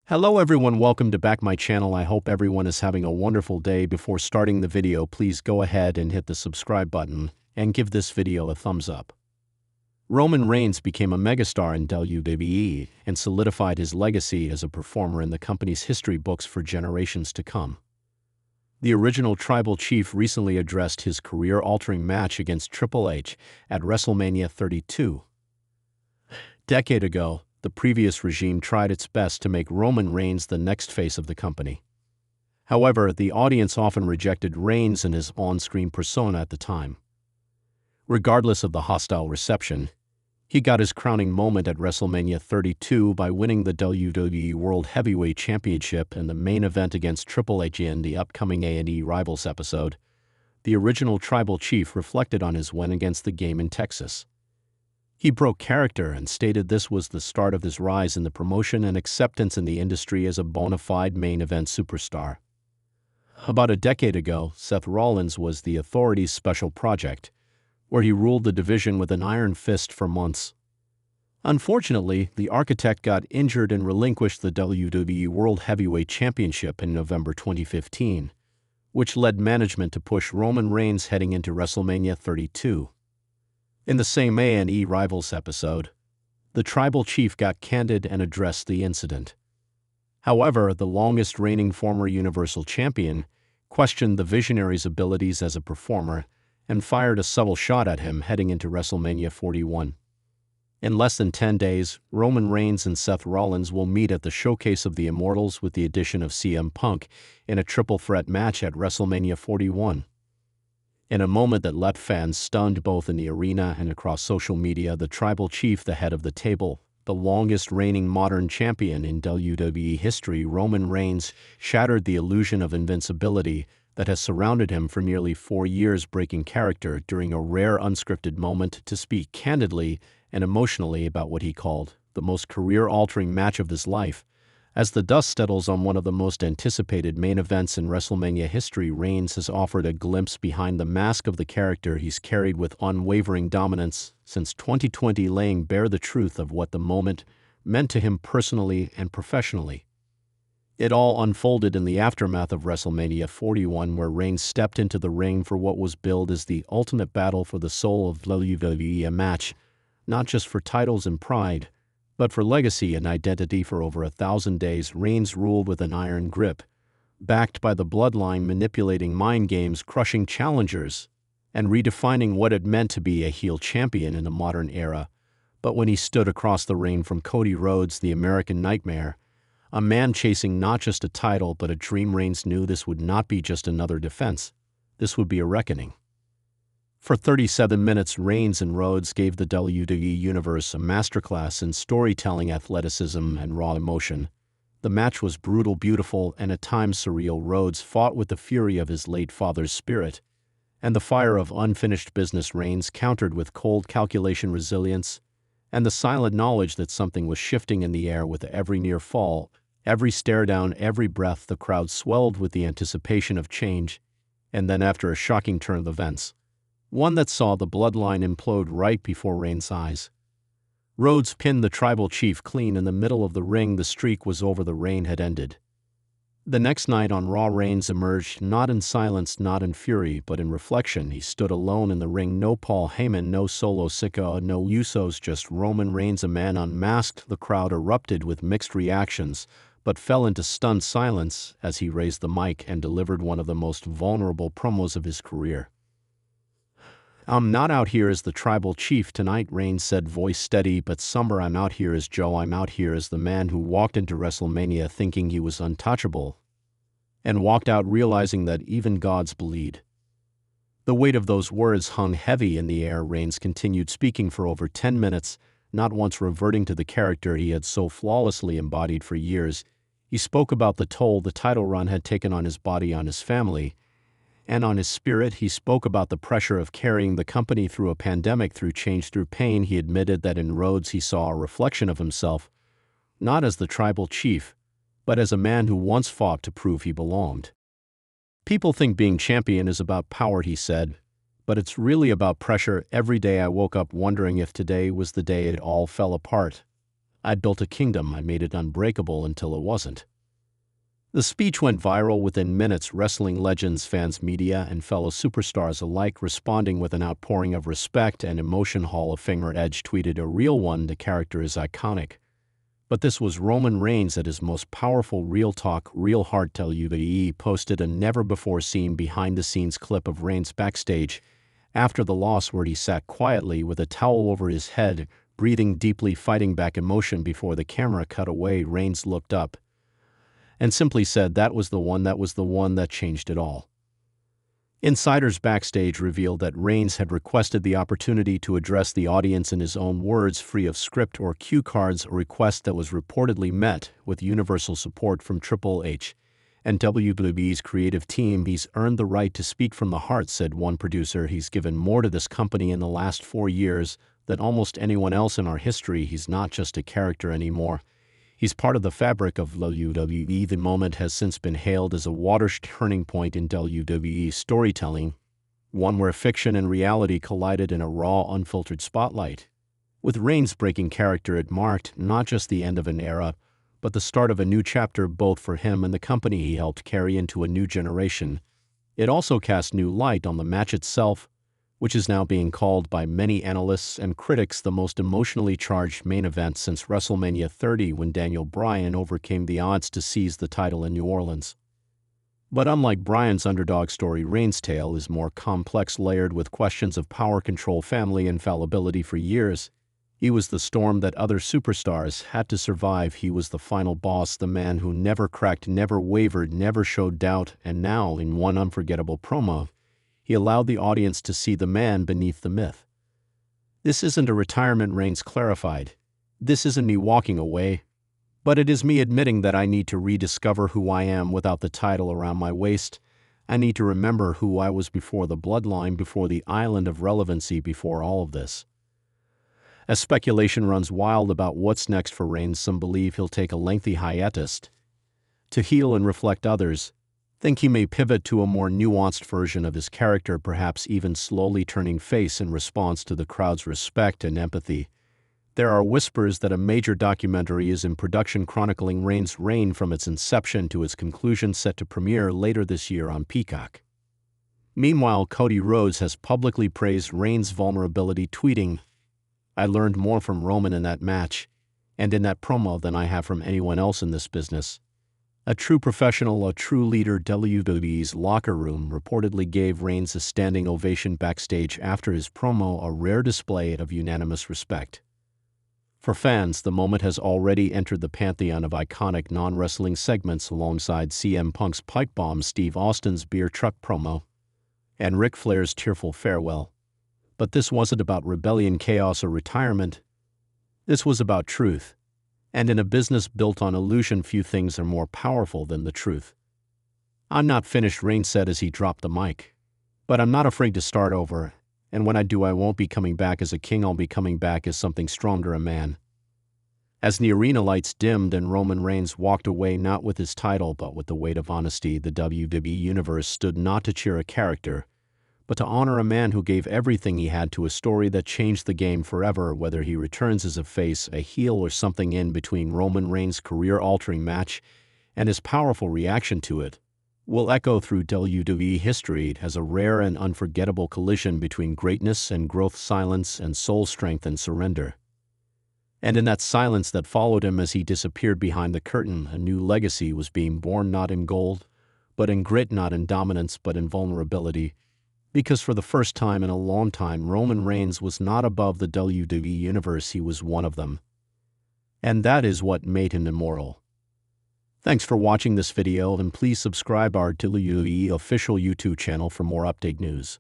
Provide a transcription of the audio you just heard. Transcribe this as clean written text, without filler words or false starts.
Hello everyone, welcome to back my channel. I hope everyone is having a wonderful day. Before starting the video, please go ahead and hit the subscribe button and give this video a thumbs up. Roman Reigns became a megastar in WWE and solidified his legacy as a performer in the company's history books for generations to come. The original Tribal Chief recently addressed his career-altering match against Triple H at WrestleMania 32. Decade ago, the previous regime tried its best to make Roman Reigns the next face of the company. However, the audience often rejected Reigns and his on-screen persona at the time. Regardless of the hostile reception, he got his crowning moment at WrestleMania 32 by winning the WWE World Heavyweight Championship in the main event against Triple H in the upcoming A&E Rivals episode. The original Tribal Chief reflected on his win against the game in Texas. He broke character and stated this was the start of his rise in the promotion and acceptance in the industry as a bona fide main event superstar. About a decade ago, Seth Rollins was the Authority's special project, where he ruled the division with an iron fist for months. Unfortunately, the architect got injured and relinquished the WWE World Heavyweight Championship in November 2015, which led management to push Roman Reigns heading into WrestleMania 32. In the same A&E Rivals episode, the Tribal Chief got candid and addressed the incident. However, the longest-reigning former Universal Champion questioned the Visionary's abilities as a performer and fired a subtle shot at him heading into WrestleMania 41. In less than 10 days, Roman Reigns and Seth Rollins will meet at the Showcase of the Immortals with the addition of CM Punk in a triple threat match at WrestleMania 41. In a moment that left fans stunned both in the arena and across social media, the Tribal Chief, the head of the table, the longest-reigning modern champion in WWE history, Roman Reigns, shattered the illusion of invincibility that has surrounded him for nearly 4 years, breaking character during a rare unscripted moment to speak candidly and emotionally about what he called the most career-altering match of his life. As the dust settles on one of the most anticipated main events in WrestleMania history, Reigns has offered a glimpse behind the mask of the character he's carried with unwavering dominance since 2020, laying bare the truth of what the moment meant to him personally and professionally. It all unfolded in the aftermath of WrestleMania 41, where Reigns stepped into the ring for what was billed as the ultimate battle for the soul of WWE, a match not just for titles and pride, but for legacy and identity. For over 1,000 days, Reigns ruled with an iron grip, backed by the bloodline, manipulating mind games, crushing challengers, and redefining what it meant to be a heel champion in a modern era. But when he stood across the ring from Cody Rhodes, the American Nightmare, a man chasing not just a title but a dream, Reigns knew this would not be just another defense. This would be a reckoning. For 37 minutes, Reigns and Rhodes gave the WWE Universe a masterclass in storytelling, athleticism, and raw emotion. The match was brutal, beautiful, and at times surreal. Rhodes fought with the fury of his late father's spirit and the fire of unfinished business. Reigns countered with cold calculation, resilience, and the silent knowledge that something was shifting in the air. With every near fall, every stare down, every breath, the crowd swelled with the anticipation of change. And then, after a shocking turn of events, one that saw the bloodline implode right before Reigns' eyes, Rhodes pinned the Tribal Chief clean in the middle of the ring. The streak was over, the reign had ended. The next night on Raw, Reigns emerged not in silence, not in fury, but in reflection. He stood alone in the ring. No Paul Heyman, no Solo Sikoa, no Usos, just Roman Reigns, a man unmasked. The crowd erupted with mixed reactions, but fell into stunned silence as he raised the mic and delivered one of the most vulnerable promos of his career. "I'm not out here as the Tribal Chief tonight," Reigns said, voice steady but somber. "I'm out here as Joe. I'm out here as the man who walked into WrestleMania thinking he was untouchable, and walked out realizing that even gods bleed." The weight of those words hung heavy in the air. Reigns continued speaking for over 10 minutes, not once reverting to the character he had so flawlessly embodied for years. He spoke about the toll the title run had taken on his body, on his family, and on his spirit. He spoke about the pressure of carrying the company through a pandemic, through change, through pain. He admitted that in Rhodes he saw a reflection of himself, not as the Tribal Chief, but as a man who once fought to prove he belonged. "People think being champion is about power," he said, "but it's really about pressure. Every day I woke up wondering if today was the day it all fell apart. "I built a kingdom, I made it unbreakable until it wasn't." The speech went viral within minutes, wrestling legends, fans, media, and fellow superstars alike responding with an outpouring of respect and emotion. Hall of Famer Edge tweeted, "A real one, the character is iconic." But this was Roman Reigns at his most powerful. Real talk, real heart. WWE posted a never-before-seen behind-the-scenes clip of Reigns backstage after the loss, where he sat quietly with a towel over his head, breathing deeply, fighting back emotion. Before the camera cut away, Reigns looked up and simply said, "That was the one that changed it all." Insiders backstage revealed that Reigns had requested the opportunity to address the audience in his own words, free of script or cue cards, a request that was reportedly met with universal support from Triple H and WWE's creative team. "He's earned the right to speak from the heart," said one producer. "He's given more to this company in the last 4 years than almost anyone else in our history. He's not just a character anymore. He's part of the fabric of WWE." The moment has since been hailed as a watershed turning point in WWE storytelling, one where fiction and reality collided in a raw, unfiltered spotlight. With Reigns breaking character, it marked not just the end of an era, but the start of a new chapter, both for him and the company he helped carry into a new generation. It also cast new light on the match itself, which is now being called by many analysts and critics the most emotionally charged main event since WrestleMania 30, when Daniel Bryan overcame the odds to seize the title in New Orleans. But unlike Bryan's underdog story, Reigns' tale is more complex, layered with questions of power, control, family, and fallibility. For years, he was the storm that other superstars had to survive. He was the final boss, the man who never cracked, never wavered, never showed doubt. And now, in one unforgettable promo, he allowed the audience to see the man beneath the myth. "This isn't a retirement," Reigns clarified. "This isn't me walking away, but it is me admitting that I need to rediscover who I am without the title around my waist. I need to remember who I was before the bloodline, before the island of relevancy, before all of this." As speculation runs wild about what's next for Reigns, some believe he'll take a lengthy hiatus to heal and reflect. Others think he may pivot to a more nuanced version of his character, perhaps even slowly turning face in response to the crowd's respect and empathy. There are whispers that a major documentary is in production chronicling Reigns' reign from its inception to its conclusion, set to premiere later this year on Peacock. Meanwhile, Cody Rhodes has publicly praised Reigns' vulnerability, tweeting, "I learned more from Roman in that match and in that promo than I have from anyone else in this business. A true professional, a true leader." WWE's locker room reportedly gave Reigns a standing ovation backstage after his promo, a rare display of unanimous respect. For fans, the moment has already entered the pantheon of iconic non-wrestling segments, alongside CM Punk's pipe bomb, Steve Austin's beer truck promo, and Ric Flair's tearful farewell. But this wasn't about rebellion, chaos, or retirement. This was about truth. And in a business built on illusion, few things are more powerful than the truth. "I'm not finished," Reigns said as he dropped the mic. "But I'm not afraid to start over. And when I do, I won't be coming back as a king. I'll be coming back as something stronger, a man." As the arena lights dimmed and Roman Reigns walked away, not with his title, but with the weight of honesty, the WWE Universe stood not to cheer a character, but to honor a man who gave everything he had to a story that changed the game forever. Whether he returns as a face, a heel, or something in between, Roman Reigns' career-altering match and his powerful reaction to it will echo through WWE history as a rare and unforgettable collision between greatness and growth, silence and soul, strength and surrender. And in that silence that followed him as he disappeared behind the curtain, a new legacy was being born, not in gold, but in grit, not in dominance, but in vulnerability. Because for the first time in a long time, Roman Reigns was not above the WWE Universe, he was one of them. And that is what made him immortal. Thanks for watching this video, and please subscribe our WWE official YouTube channel for more update news.